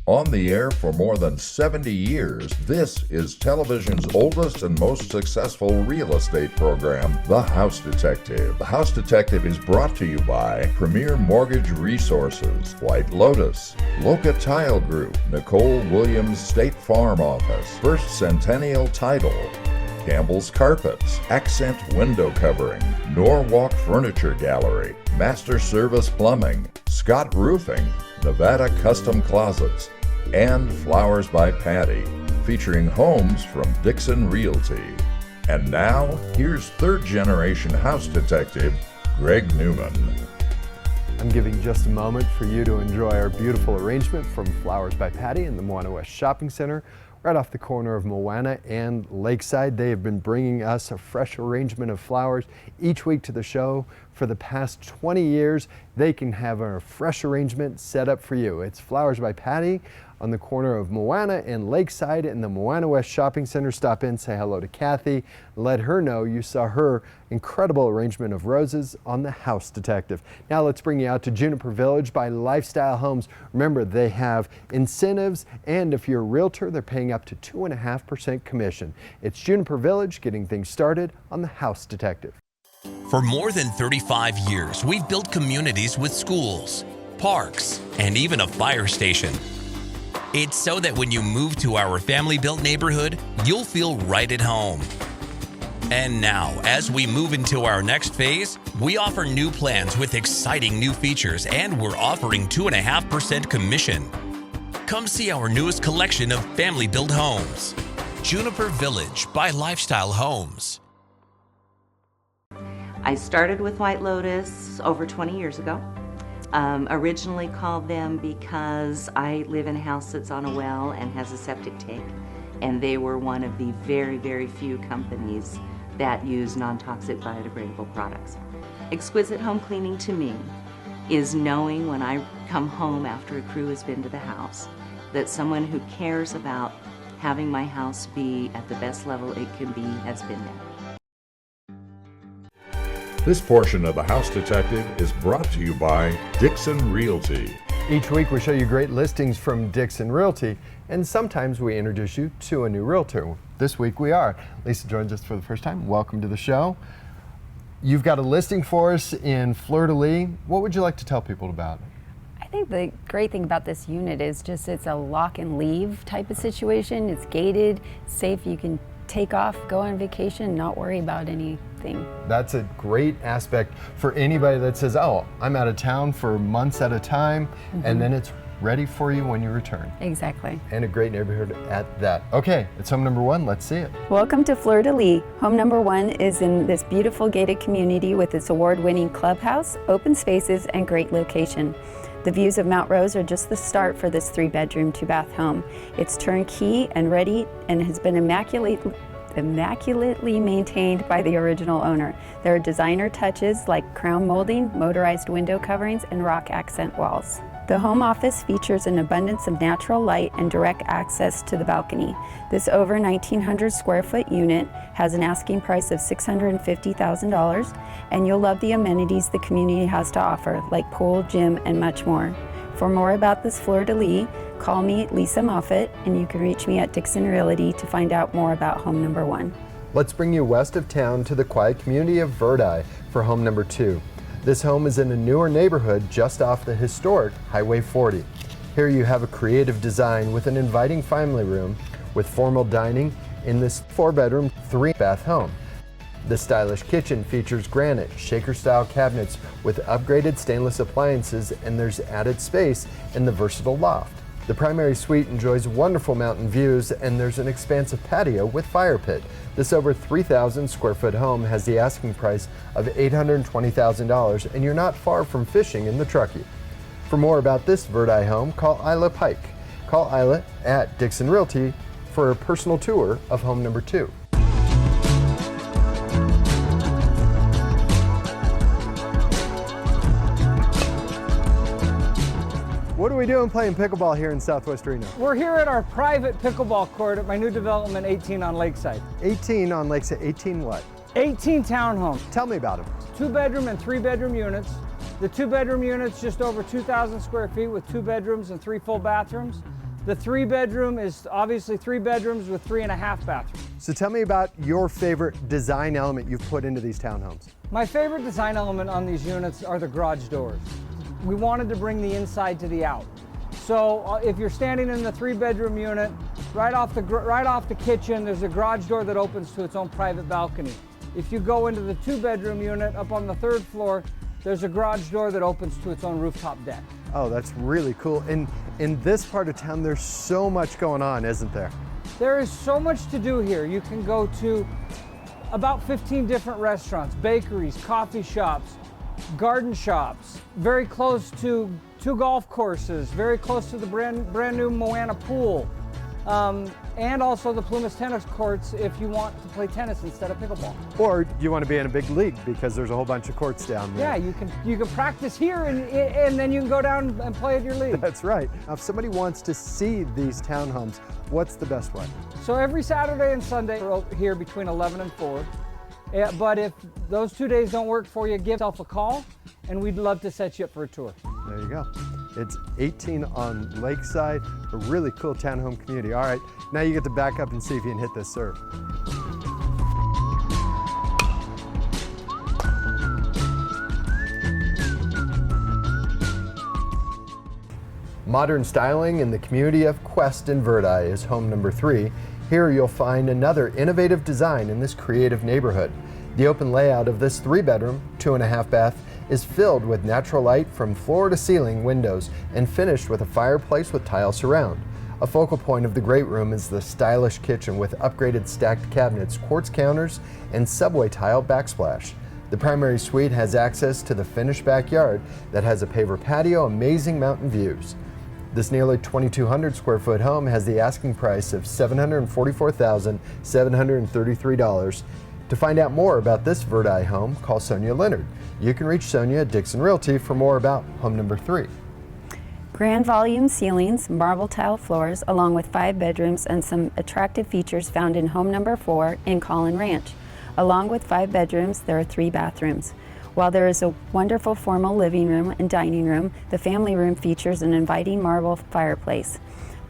On the air for more than 70 years, this is television's oldest and most successful real estate program, The House Detective. The House Detective is brought to you by Premier Mortgage Resources, White Lotus, Loca Tile Group, Nicole Williams State Farm Office, First Centennial Title, Campbell's Carpets, Accent Window Covering, Norwalk Furniture Gallery, Master Service Plumbing, Scott Roofing, Nevada Custom Closets, and Flowers by Patty, featuring homes from Dixon Realty. And now, here's third-generation house detective, Greg Newman. I'm giving just a moment for you to enjoy our beautiful arrangement from Flowers by Patty in the Moana West Shopping Center, right off the corner of Moana and Lakeside. They have been bringing us a fresh arrangement of flowers each week to the show for the past 20 years. They can have a fresh arrangement set up for you. It's Flowers by Patty on the corner of Moana and Lakeside in the Moana West Shopping Center. Stop in, say hello to Kathy, let her know you saw her incredible arrangement of roses on The House Detective. Now let's bring you out to Juniper Village by Lifestyle Homes. Remember, they have incentives, and if you're a realtor, they're paying up to 2.5% commission. It's Juniper Village getting things started on The House Detective. For more than 35 years, we've built communities with schools, parks, and even a fire station. It's so that when you move to our family-built neighborhood, you'll feel right at home. And now, as we move into our next phase, we offer new plans with exciting new features, and we're offering 2.5% commission. Come see our newest collection of family-built homes. Juniper Village by Lifestyle Homes. I started with White Lotus over 20 years ago. Originally called them because I live in a house that's on a well and has a septic tank, and they were one of the very, very few companies that use non-toxic biodegradable products. Exquisite home cleaning to me is knowing when I come home after a crew has been to the house that someone who cares about having my house be at the best level it can be has been there. This portion of The House Detective is brought to you by Dixon Realty. Each week we show you great listings from Dixon Realty, and sometimes we introduce you to a new realtor. This week we are. Lisa joins us for the first time. Welcome to the show. You've got a listing for us in Fleur-de-Lis. What would you like to tell people about it? I think the great thing about this unit is just it's a lock and leave type of situation. It's gated, safe. You can take off, go on vacation, not worry about anything. That's a great aspect for anybody that says, oh, I'm out of town for months at a time, and then it's ready for you when you return. Exactly. And a great neighborhood at that. Okay, it's home number one. Let's see it. Welcome to Fleur-de-Lis. Home number one is in this beautiful gated community with its award-winning clubhouse, open spaces, and great location. The views of Mount Rose are just the start for this 3-bedroom, 2-bath home. It's turnkey and ready and has been immaculately maintained by the original owner. There are designer touches like crown molding, motorized window coverings, and rock accent walls. The home office features an abundance of natural light and direct access to the balcony. This over 1,900 square foot unit has an asking price of $650,000, and you'll love the amenities the community has to offer, like pool, gym, and much more. For more about this Fleur-de-Lis, call me, Lisa Moffett, and you can reach me at Dixon Realty to find out more about home number one. Let's bring you west of town to the quiet community of Verdi for home number two. This home is in a newer neighborhood just off the historic Highway 40. Here you have a creative design with an inviting family room with formal dining in this 4-bedroom, 3-bath home. The stylish kitchen features granite, shaker-style cabinets with upgraded stainless appliances, and there's added space in the versatile loft. The primary suite enjoys wonderful mountain views, and there's an expansive patio with fire pit. This over 3,000 square foot home has the asking price of $820,000, and you're not far from fishing in the Truckee. For more about this Verdi home, call Isla Pike. Call Isla at Dixon Realty for a personal tour of home number two. What are we doing playing pickleball here in Southwest Reno? We're here at our private pickleball court at my new development, 18 on Lakeside. 18 on Lakeside. 18 what? 18 townhomes. Tell me about them. 2-bedroom and 3-bedroom units. The 2-bedroom units just over 2,000 square feet with 2 bedrooms and 3 full bathrooms. The 3-bedroom is obviously 3 bedrooms with 3.5 bathrooms. So tell me about your favorite design element you've put into these townhomes. My favorite design element on these units are the garage doors. We wanted to bring the inside to the out. So if you're standing in the 3-bedroom unit, right off the kitchen, there's a garage door that opens to its own private balcony. If you go into the 2-bedroom unit up on the 3rd floor, there's a garage door that opens to its own rooftop deck. Oh, that's really cool. And in this part of town, there's so much going on, isn't there? There is so much to do here. You can go to about 15 different restaurants, bakeries, coffee shops, garden shops, very close to 2 golf courses, very close to the brand new Moana pool, and also the Plumas tennis courts if you want to play tennis instead of pickleball. Or you want to be in a big league because there's a whole bunch of courts down there. Yeah, you can practice here and then you can go down and play at your league. That's right. Now, if somebody wants to see these townhomes, what's the best way? So every Saturday and Sunday we're here between 11 and 4. But if those 2 days don't work for you, give yourself a call and we'd love to set you up for a tour. There you go. It's 18 on Lakeside, a really cool townhome community. All right, now you get to back up and see if you can hit this serve. Modern styling in the community of Quest in Verdi is home number 3. Here you'll find another innovative design in this creative neighborhood. The open layout of this 3-bedroom, 2.5 bath is filled with natural light from floor to ceiling windows and finished with a fireplace with tile surround. A focal point of the great room is the stylish kitchen with upgraded stacked cabinets, quartz counters, and subway tile backsplash. The primary suite has access to the finished backyard that has a paver patio, amazing mountain views. This nearly 2,200 square foot home has the asking price of $744,733. To find out more about this Verdi home, call Sonia Leonard. You can reach Sonia at Dixon Realty for more about home number 3. Grand volume ceilings, marble tile floors, along with 5 bedrooms and some attractive features found in home number 4 in Collin Ranch. Along with 5 bedrooms, there are 3 bathrooms. While there is a wonderful formal living room and dining room, the family room features an inviting marble fireplace.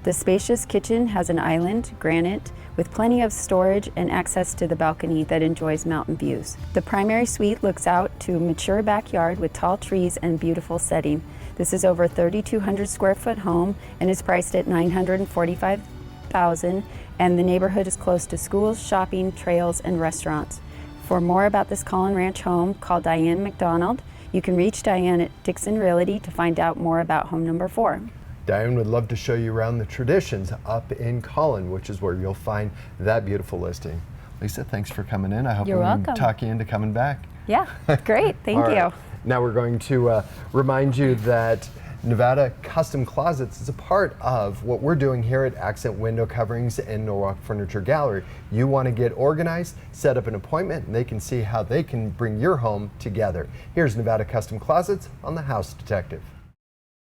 The spacious kitchen has an island, granite, with plenty of storage and access to the balcony that enjoys mountain views. The primary suite looks out to a mature backyard with tall trees and beautiful setting. This is over 3,200 square foot home and is priced at $945,000, and the neighborhood is close to schools, shopping, trails, and restaurants. For more about this Collin Ranch home, call Diane McDonald. You can reach Diane at Dixon Realty to find out more about home number 4. Diane would love to show you around the Traditions up in Collin, which is where you'll find that beautiful listing. Lisa, thanks for coming in. I hope You're we welcome. can talk you into coming back. Yeah, great, thank All you. right. Now we're going to remind you that Nevada Custom Closets is a part of what we're doing here at Accent Window Coverings and Norwalk Furniture Gallery. You want to get organized, set up an appointment, and they can see how they can bring your home together. Here's Nevada Custom Closets on The House Detective.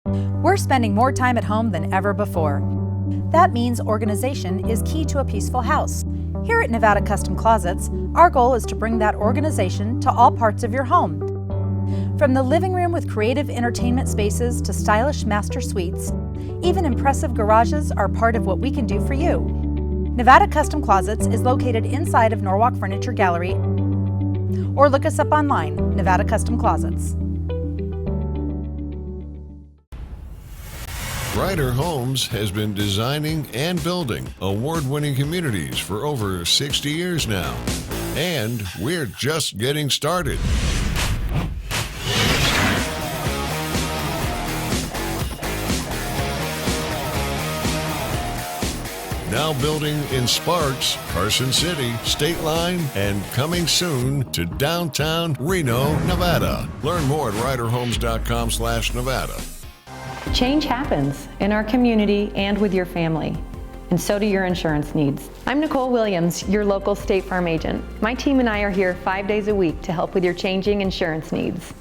We're spending more time at home than ever before. That means organization is key to a peaceful house. Here at Nevada Custom Closets, our goal is to bring that organization to all parts of your home. From the living room with creative entertainment spaces to stylish master suites, even impressive garages are part of what we can do for you. Nevada Custom Closets is located inside of Norwalk Furniture Gallery, or look us up online, Nevada Custom Closets. Ryder Homes has been designing and building award-winning communities for over 60 years now. And we're just getting started. Now building in Sparks, Carson City, State Line, and coming soon to downtown Reno, Nevada. Learn more at ryderhomes.com/Nevada. Change happens in our community and with your family, and so do your insurance needs. I'm Nicole Williams, your local State Farm agent. My team and I are here 5 days a week to help with your changing insurance needs.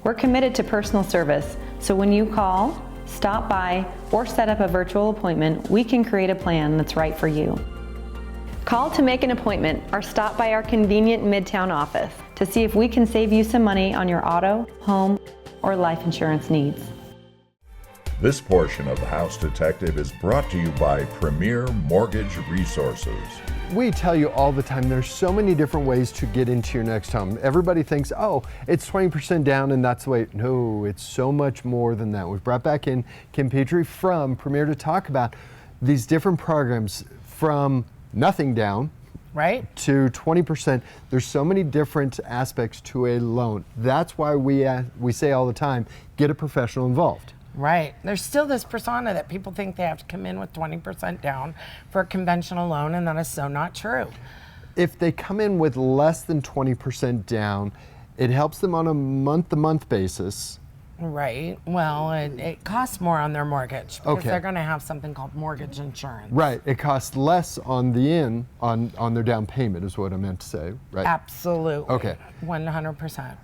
We're committed to personal service, so when you call, stop by, or set up a virtual appointment, we can create a plan that's right for you. Call to make an appointment or stop by our convenient Midtown office to see if we can save you some money on your auto, home, or life insurance needs. This portion of the House Detective is brought to you by Premier Mortgage Resources. We tell you all the time there's so many different ways to get into your next home. Everybody thinks, oh, it's 20% down and that's the way. No, it's so much more than that. We've brought back in Kim Petrie from Premier to talk about these different programs from nothing down, right, to 20%. There's so many different aspects to a loan. That's why we say all the time, get a professional involved. right. There's still this persona that people think they have to come in with 20% down for a conventional loan, and that is so not true. If they come in with less than 20% down, it helps them on a month-to-month basis. Right. Well, it costs more on their mortgage because Okay. they're going to have something called mortgage insurance. Right. It costs less on the on their down payment is what I meant to say. Right. Absolutely. Okay. 100%.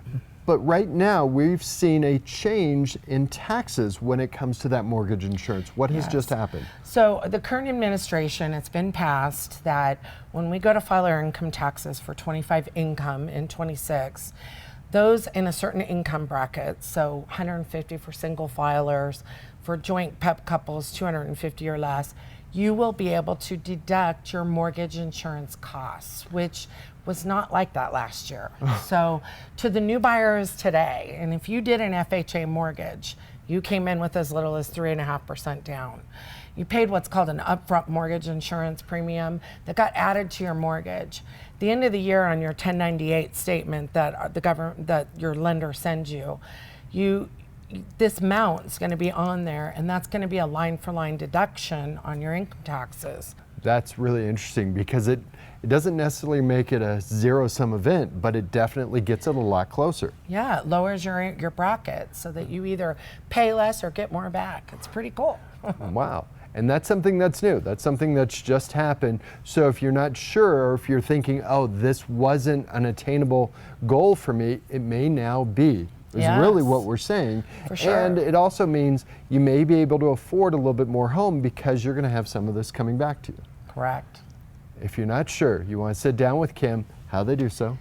But right now we've seen a change in taxes when it comes to that mortgage insurance. What has Yes. just happened? So the current administration, it's been passed that when we go to file our income taxes for 25 income in 26, those in a certain income bracket, so 150 for single filers, for joint PEP couples, 250 or less, you will be able to deduct your mortgage insurance costs, which was not like that last year. So to the new buyers today, and if you did an FHA mortgage, you came in with as little as 3.5% down. You paid what's called an upfront mortgage insurance premium that got added to your mortgage. At the end of the year on your 1098 statement that the government, that your lender sends you, this amount is going to be on there, and that's going to be a line-for-line deduction on your income taxes. That's really interesting because it doesn't necessarily make it a zero-sum event, but it definitely gets it a lot closer. Yeah, it lowers your bracket so that you either pay less or get more back. It's pretty cool. Wow. And that's something that's new. That's something that's just happened. So if you're not sure, or if you're thinking, oh, this wasn't an attainable goal for me, it may now be. Is really what we're saying. For sure. And it also means you may be able to afford a little bit more home because you're going to have some of this coming back to you. Correct. If you're not sure, you want to sit down with Kim, how they do so.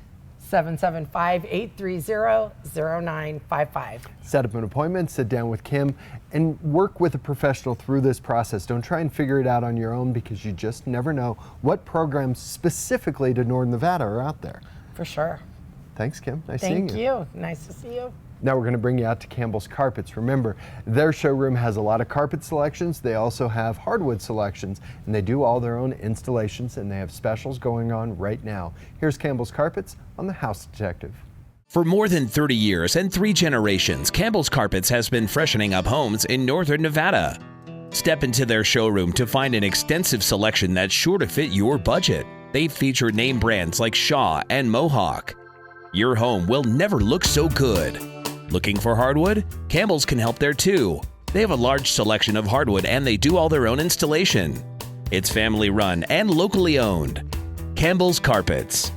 775-830-0955. Set up an appointment, sit down with Kim, and work with a professional through this process. Don't try and figure it out on your own because you just never know what programs specifically to Northern Nevada are out there. For sure. Thanks, Kim. Nice seeing you. Thank you. Nice to see you. Now we're going to bring you out to Campbell's Carpets. Remember, their showroom has a lot of carpet selections. They also have hardwood selections, and they do all their own installations, and they have specials going on right now. Here's Campbell's Carpets on the House Detective. For more than 30 years and 3 generations, Campbell's Carpets has been freshening up homes in Northern Nevada. Step into their showroom to find an extensive selection that's sure to fit your budget. They feature name brands like Shaw and Mohawk. Your home will never look so good. Looking for hardwood? Campbell's can help there too. They have a large selection of hardwood and they do all their own installation. It's family run and locally owned. Campbell's Carpets.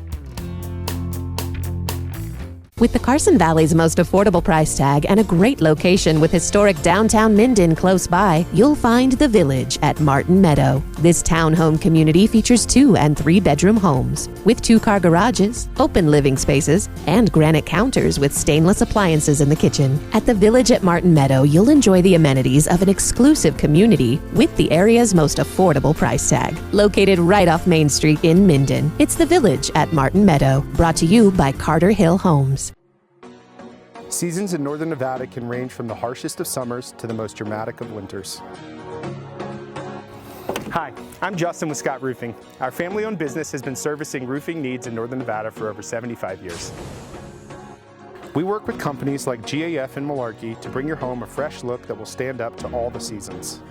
With the Carson Valley's most affordable price tag and a great location with historic downtown Minden close by, you'll find The Village at Martin Meadow. This townhome community features 2 and 3 bedroom homes with 2-car garages, open living spaces, and granite counters with stainless appliances in the kitchen. At The Village at Martin Meadow, you'll enjoy the amenities of an exclusive community with the area's most affordable price tag. Located right off Main Street in Minden, it's The Village at Martin Meadow, brought to you by Carter Hill Homes. Seasons in Northern Nevada can range from the harshest of summers to the most dramatic of winters. Hi, I'm Justin with Scott Roofing. Our family-owned business has been servicing roofing needs in Northern Nevada for over 75 years. We work with companies like GAF and Malarkey to bring your home a fresh look that will stand up to all the seasons.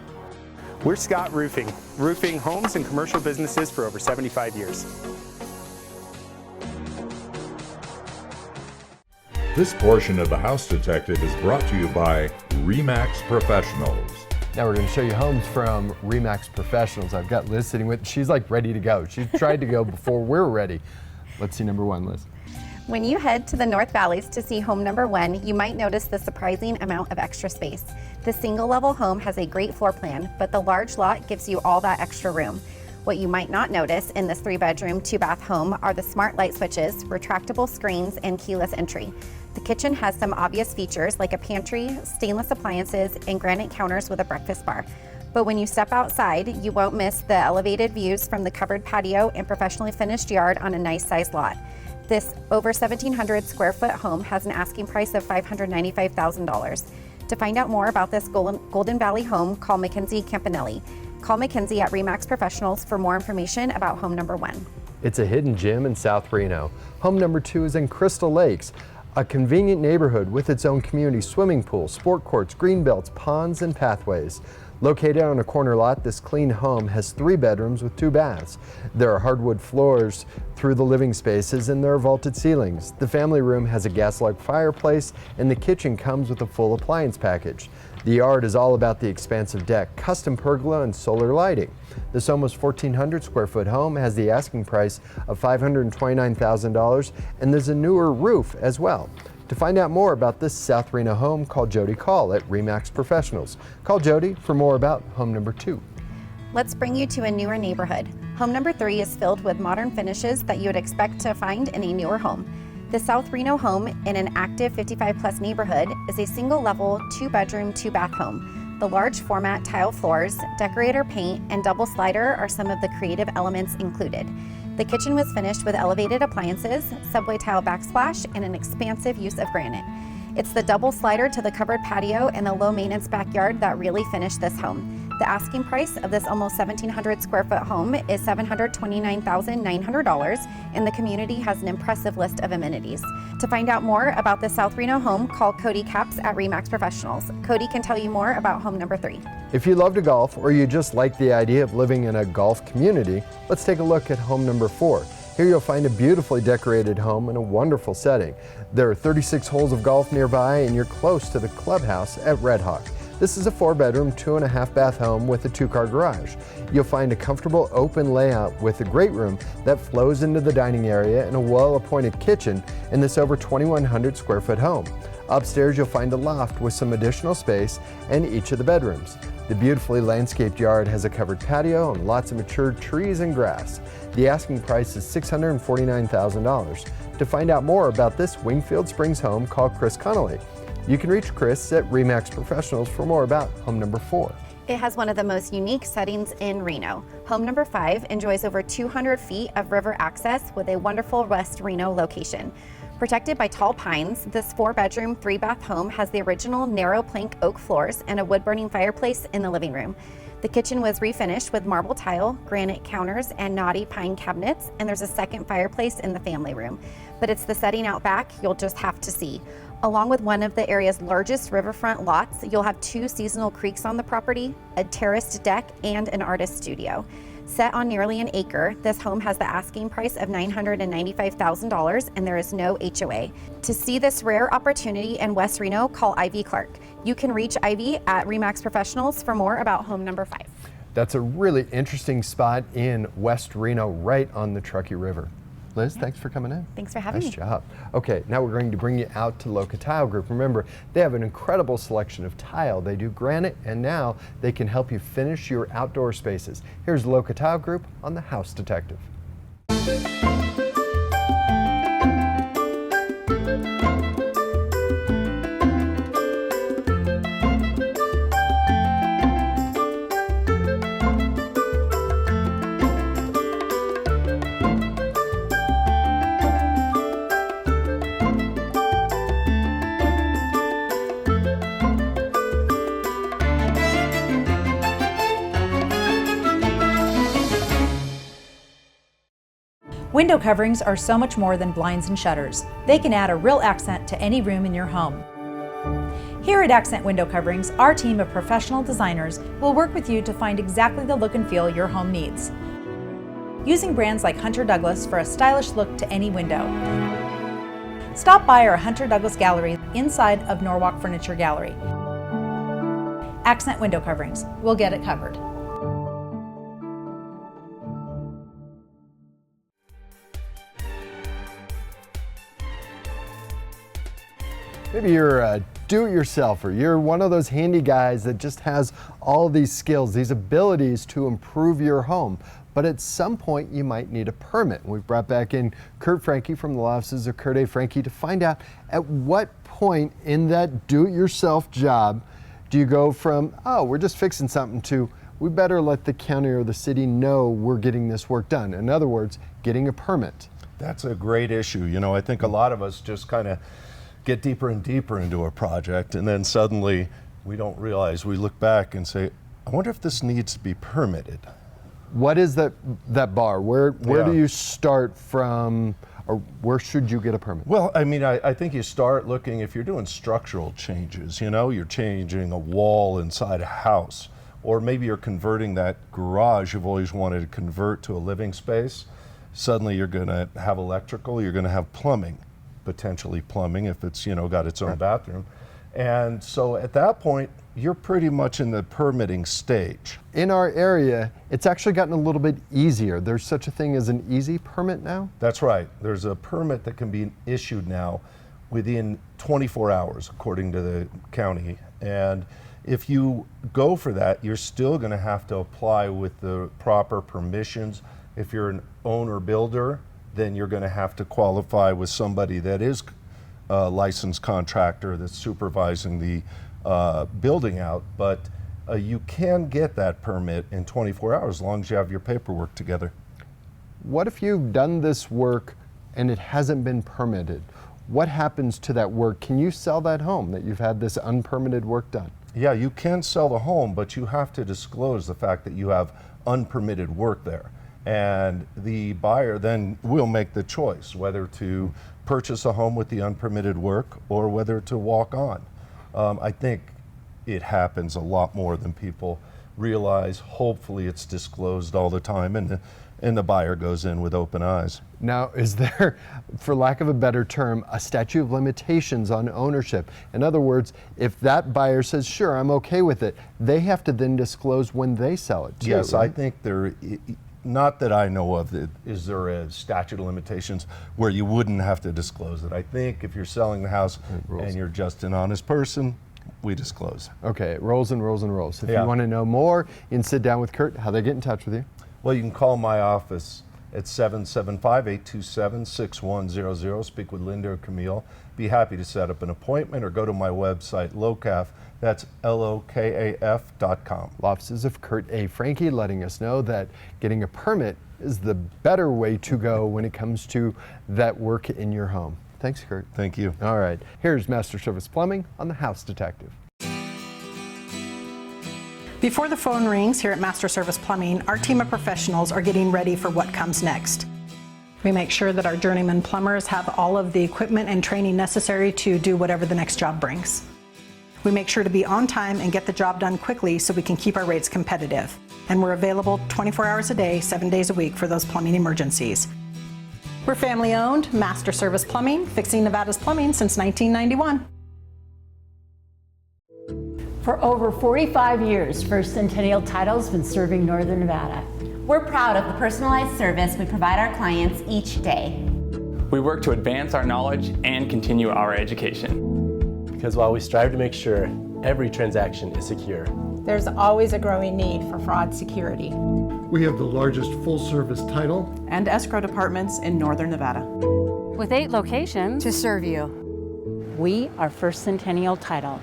We're Scott Roofing, roofing homes and commercial businesses for over 75 years. This portion of the House Detective is brought to you by RE/MAX Professionals. Now we're going to show you homes from RE/MAX Professionals. I've got Liz sitting with, she's like ready to go. She tried to go before we're ready. Let's see number 1, Liz. When you head to the North Valleys to see home number 1, you might notice the surprising amount of extra space. The single level home has a great floor plan, but the large lot gives you all that extra room. What you might not notice in this 3-bedroom, 2-bath home are the smart light switches, retractable screens, and keyless entry. The kitchen has some obvious features like a pantry, stainless appliances, and granite counters with a breakfast bar. But when you step outside, you won't miss the elevated views from the covered patio and professionally finished yard on a nice sized lot. This over 1,700 square foot home has an asking price of $595,000. To find out more about this Golden Valley home, call Mackenzie Campanelli. Call Mackenzie at RE/MAX Professionals for more information about home number 1. It's a hidden gem in South Reno. Home number 2 is in Crystal Lakes, a convenient neighborhood with its own community swimming pool, sport courts, green belts, ponds, and pathways. Located on a corner lot, this clean home has 3 bedrooms with 2 baths. There are hardwood floors through the living spaces and there are vaulted ceilings. The family room has a gas-log fireplace and the kitchen comes with a full appliance package. The yard is all about the expansive deck, custom pergola, and solar lighting. This almost 1,400 square foot home has the asking price of $529,000 and there's a newer roof as well. To find out more about this South Reno home, call Jody Call at RE/MAX Professionals. Call Jody for more about home number 2. Let's bring you to a newer neighborhood. Home number 3 is filled with modern finishes that you would expect to find in a newer home. The South Reno home in an active 55-plus neighborhood is a single-level, 2-bedroom, 2-bath home. The large format tile floors, decorator paint, and double slider are some of the creative elements included. The kitchen was finished with elevated appliances, subway tile backsplash, and an expansive use of granite. It's the double slider to the covered patio and the low maintenance backyard that really finished this home. The asking price of this almost 1,700 square foot home is $729,900, and the community has an impressive list of amenities. To find out more about the South Reno home, call Cody Capps at RE/MAX Professionals. Cody can tell you more about home number 3. If you love to golf or you just like the idea of living in a golf community, let's take a look at home number 4. Here you'll find a beautifully decorated home in a wonderful setting. There are 36 holes of golf nearby and you're close to the clubhouse at Red Hawk. This is a 4-bedroom, 2.5-bath home with a 2-car garage. You'll find a comfortable open layout with a great room that flows into the dining area and a well-appointed kitchen in this over 2,100 square foot home. Upstairs you'll find a loft with some additional space in each of the bedrooms. The beautifully landscaped yard has a covered patio and lots of mature trees and grass. The asking price is $649,000. To find out more about this Wingfield Springs home, call Chris Connolly. You can reach Chris at RE/MAX Professionals for more about home number 4. It has one of the most unique settings in Reno. Home number 5 enjoys over 200 feet of river access with a wonderful West Reno location. Protected by tall pines, this 4-bedroom, 3-bath home has the original narrow plank oak floors and a wood-burning fireplace in the living room. The kitchen was refinished with marble tile, granite counters, and knotty pine cabinets, and there's a second fireplace in the family room. But it's the setting out back you'll just have to see. Along with one of the area's largest riverfront lots, you'll have 2 seasonal creeks on the property, a terraced deck, and an artist studio. Set on nearly an acre, this home has the asking price of $995,000 and there is no HOA. To see this rare opportunity in West Reno, call Ivy Clark. You can reach Ivy at RE/MAX Professionals for more about home number 5. That's a really interesting spot in West Reno, right on the Truckee River. Liz, thanks for coming in. Thanks for having me. Nice job. Okay, now we're going to bring you out to Loca Tile Group. Remember, they have an incredible selection of tile. They do granite, and now they can help you finish your outdoor spaces. Here's Loca Tile Group on The House Detective. Window coverings are so much more than blinds and shutters. They can add a real accent to any room in your home. Here at Accent Window Coverings, our team of professional designers will work with you to find exactly the look and feel your home needs. Using brands like Hunter Douglas for a stylish look to any window. Stop by our Hunter Douglas gallery inside of Norwalk Furniture Gallery. Accent Window Coverings. We'll get it covered. Maybe you're a do-it-yourselfer. You're one of those handy guys that just has all these skills, these abilities to improve your home. But but at some point you might need a permit. We've brought back in Kurt Franke from the law offices of Kurt A. Franke to find out at what point in that do-it-yourself job do you go from, oh, we're just fixing something, to we better let the county or the city know we're getting this work done. In other words, getting a permit. That's a great issue. You know, I think a lot of us just kind of get deeper and deeper into a project, and then suddenly we don't realize, we look back and say, I wonder if this needs to be permitted. What is that bar? Where do you start from, or where should you get a permit? Well, I mean, I think you start looking, if you're doing structural changes, you know, you're changing a wall inside a house, or maybe you're converting that garage you've always wanted to convert to a living space. Suddenly you're going to have electrical, you're going to have plumbing, potentially plumbing if it's, you know, got its own bathroom. And so at that point, you're pretty much in the permitting stage. In our area, it's actually gotten a little bit easier. There's such a thing as an easy permit now? That's right. There's a permit that can be issued now within 24 hours, according to the county. And if you go for that, you're still going to have to apply with the proper permissions. If you're an owner builder, then you're going to have to qualify with somebody that is a licensed contractor that's supervising the building out. But you can get that permit in 24 hours as long as you have your paperwork together. What if you've done this work and it hasn't been permitted? What happens to that work? Can you sell that home that you've had this unpermitted work done? Yeah, you can sell the home, but you have to disclose the fact that you have unpermitted work there. And the buyer then will make the choice whether to purchase a home with the unpermitted work or whether to walk on. I think it happens a lot more than people realize. Hopefully it's disclosed all the time, and the buyer goes in with open eyes. Now, is there, for lack of a better term, a statute of limitations on ownership? In other words, if that buyer says, sure, I'm okay with it, they have to then disclose when they sell it too, Yes, right? I think there, not that I know of, is there a statute of limitations where you wouldn't have to disclose it. I think if you're selling the house and you're just an honest person, we disclose. Okay, it rolls and rolls and rolls. If Yeah. you want to know more, you can sit down with Kurt. How they get in touch with you? Well, you can call my office at 775-827-6100. Speak with Linda or Camille. Be happy to set up an appointment, or go to my website, LOCAF. That's LOKAF.com. Law offices of Kurt A. Franke letting us know that getting a permit is the better way to go when it comes to that work in your home. Thanks, Kurt. Thank you. All right, here's Master Service Plumbing on The House Detective. Before the phone rings here at Master Service Plumbing, our team of professionals are getting ready for what comes next. We make sure that our journeyman plumbers have all of the equipment and training necessary to do whatever the next job brings. We make sure to be on time and get the job done quickly so we can keep our rates competitive. And we're available 24 hours a day, 7 days a week for those plumbing emergencies. We're family owned, Master Service Plumbing, fixing Nevada's plumbing since 1991. For over 45 years, First Centennial Title's been serving Northern Nevada. We're proud of the personalized service we provide our clients each day. We work to advance our knowledge and continue our education. Because while we strive to make sure every transaction is secure, there's always a growing need for fraud security. We have the largest full-service title and escrow departments in Northern Nevada. With 8 locations to serve you. We are First Centennial Title.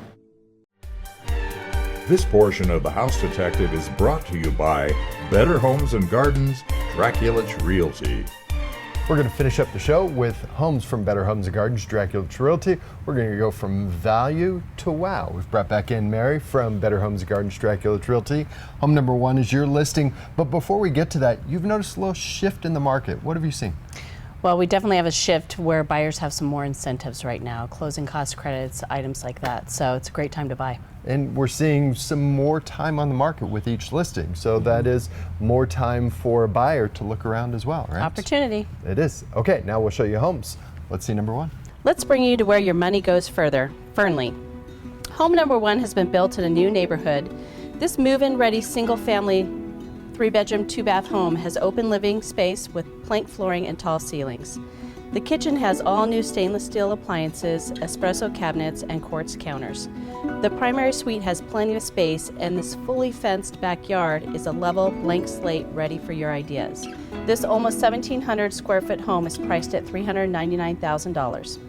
This portion of The House Detective is brought to you by Better Homes and Gardens, Draculich Realty. We're going to finish up the show with homes from Better Homes and Gardens, Draculich Realty. We're going to go from value to wow. We've brought back in Mary from Better Homes and Gardens, Draculich Realty. Home number 1 is your listing. But before we get to that, you've noticed a little shift in the market. What have you seen? Well, we definitely have a shift where buyers have some more incentives right now, closing cost credits, items like that. So it's a great time to buy. And we're seeing some more time on the market with each listing. So that is more time for a buyer to look around as well, right? Opportunity. It is. Okay, now we'll show you homes. Let's see number 1. Let's bring you to where your money goes further, Fernley. Home number 1 has been built in a new neighborhood. This move-in ready single-family 3-bedroom, 2-bath home has open living space with plank flooring and tall ceilings. The kitchen has all new stainless steel appliances, espresso cabinets, and quartz counters. The primary suite has plenty of space, and this fully fenced backyard is a level blank slate ready for your ideas. This almost 1,700 square foot home is priced at $399,000.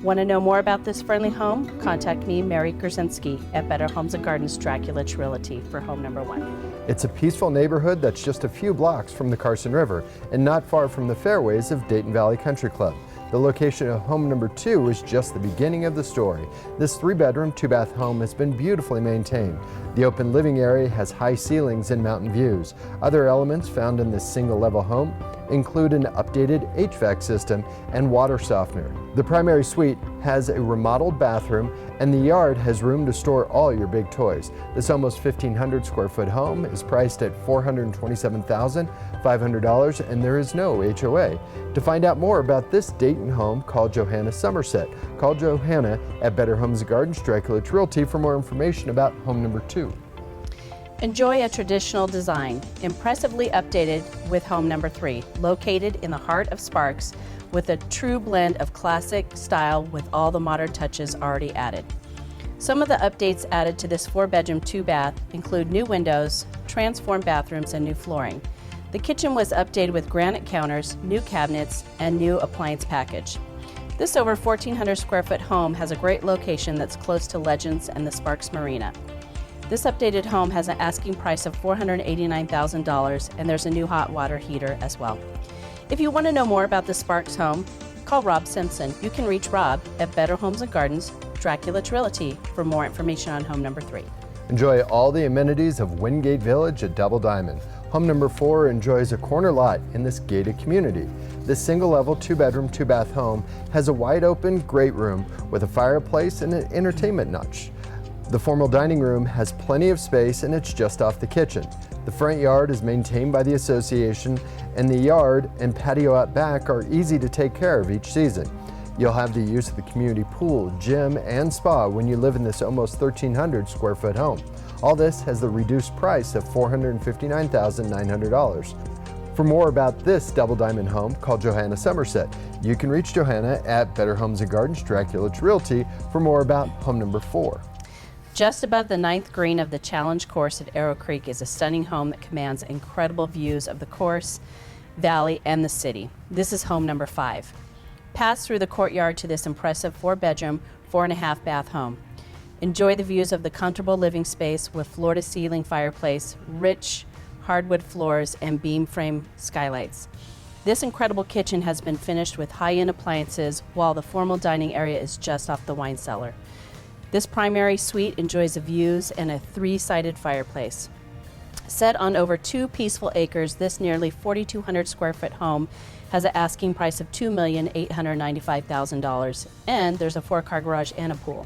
Want to know more about this friendly home? Contact me, Mary Grzinski, at Better Homes and Gardens Dracula Realty for home number 1. It's a peaceful neighborhood that's just a few blocks from the Carson River and not far from the fairways of Dayton Valley Country Club. The location of home number 2 is just the beginning of the story. This 3-bedroom, 2-bath home has been beautifully maintained. The open living area has high ceilings and mountain views. Other elements found in this single-level home include an updated HVAC system and water softener. The primary suite has a remodeled bathroom, and the yard has room to store all your big toys. This almost 1,500 square foot home is priced at $427,500, and there is no HOA. To find out more about this Dayton home, call Johanna Somerset. Call Johanna at Better Homes and Gardens Dracula Realty for more information about home number 2. Enjoy a traditional design, impressively updated with home number 3, located in the heart of Sparks with a true blend of classic style with all the modern touches already added. Some of the updates added to this 4-bedroom, 2-bath include new windows, transformed bathrooms, and new flooring. The kitchen was updated with granite counters, new cabinets, and new appliance package. This over 1,400 square foot home has a great location that's close to Legends and the Sparks Marina. This updated home has an asking price of $489,000, and there's a new hot water heater as well. If you want to know more about the Sparks home, call Rob Simpson. You can reach Rob at Better Homes and Gardens Dracula Realty for more information on home number 3. Enjoy all the amenities of Wingate Village at Double Diamond. Home number 4 enjoys a corner lot in this gated community. This single-level, 2-bedroom, 2-bath home has a wide-open great room with a fireplace and an entertainment niche. The formal dining room has plenty of space, and it's just off the kitchen. The front yard is maintained by the association, and the yard and patio out back are easy to take care of each season. You'll have the use of the community pool, gym, and spa when you live in this almost 1,300 square foot home. All this has the reduced price of $459,900. For more about this Double Diamond home, call Johanna Somerset. You can reach Johanna at Better Homes and Gardens Dracula Realty for more about home number 4. Just above the 9th green of the Challenge course at Arrow Creek is a stunning home that commands incredible views of the course, valley, and the city. This is home number 5. Pass through the courtyard to this impressive 4-bedroom, 4.5-bath home. Enjoy the views of the comfortable living space with floor-to-ceiling fireplace, rich hardwood floors, and beam frame skylights. This incredible kitchen has been finished with high-end appliances, while the formal dining area is just off the wine cellar. This primary suite enjoys the views and a 3-sided fireplace. Set on over 2 peaceful acres, this nearly 4,200 square foot home has an asking price of $2,895,000, and there's a 4-car garage and a pool.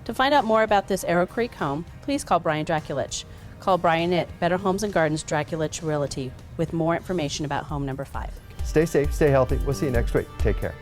To find out more about this Arrow Creek home, please call Brian Draculich. Call Brian at Better Homes and Gardens Draculich Realty with more information about home number 5. Stay safe, stay healthy. We'll see you next week. Take care.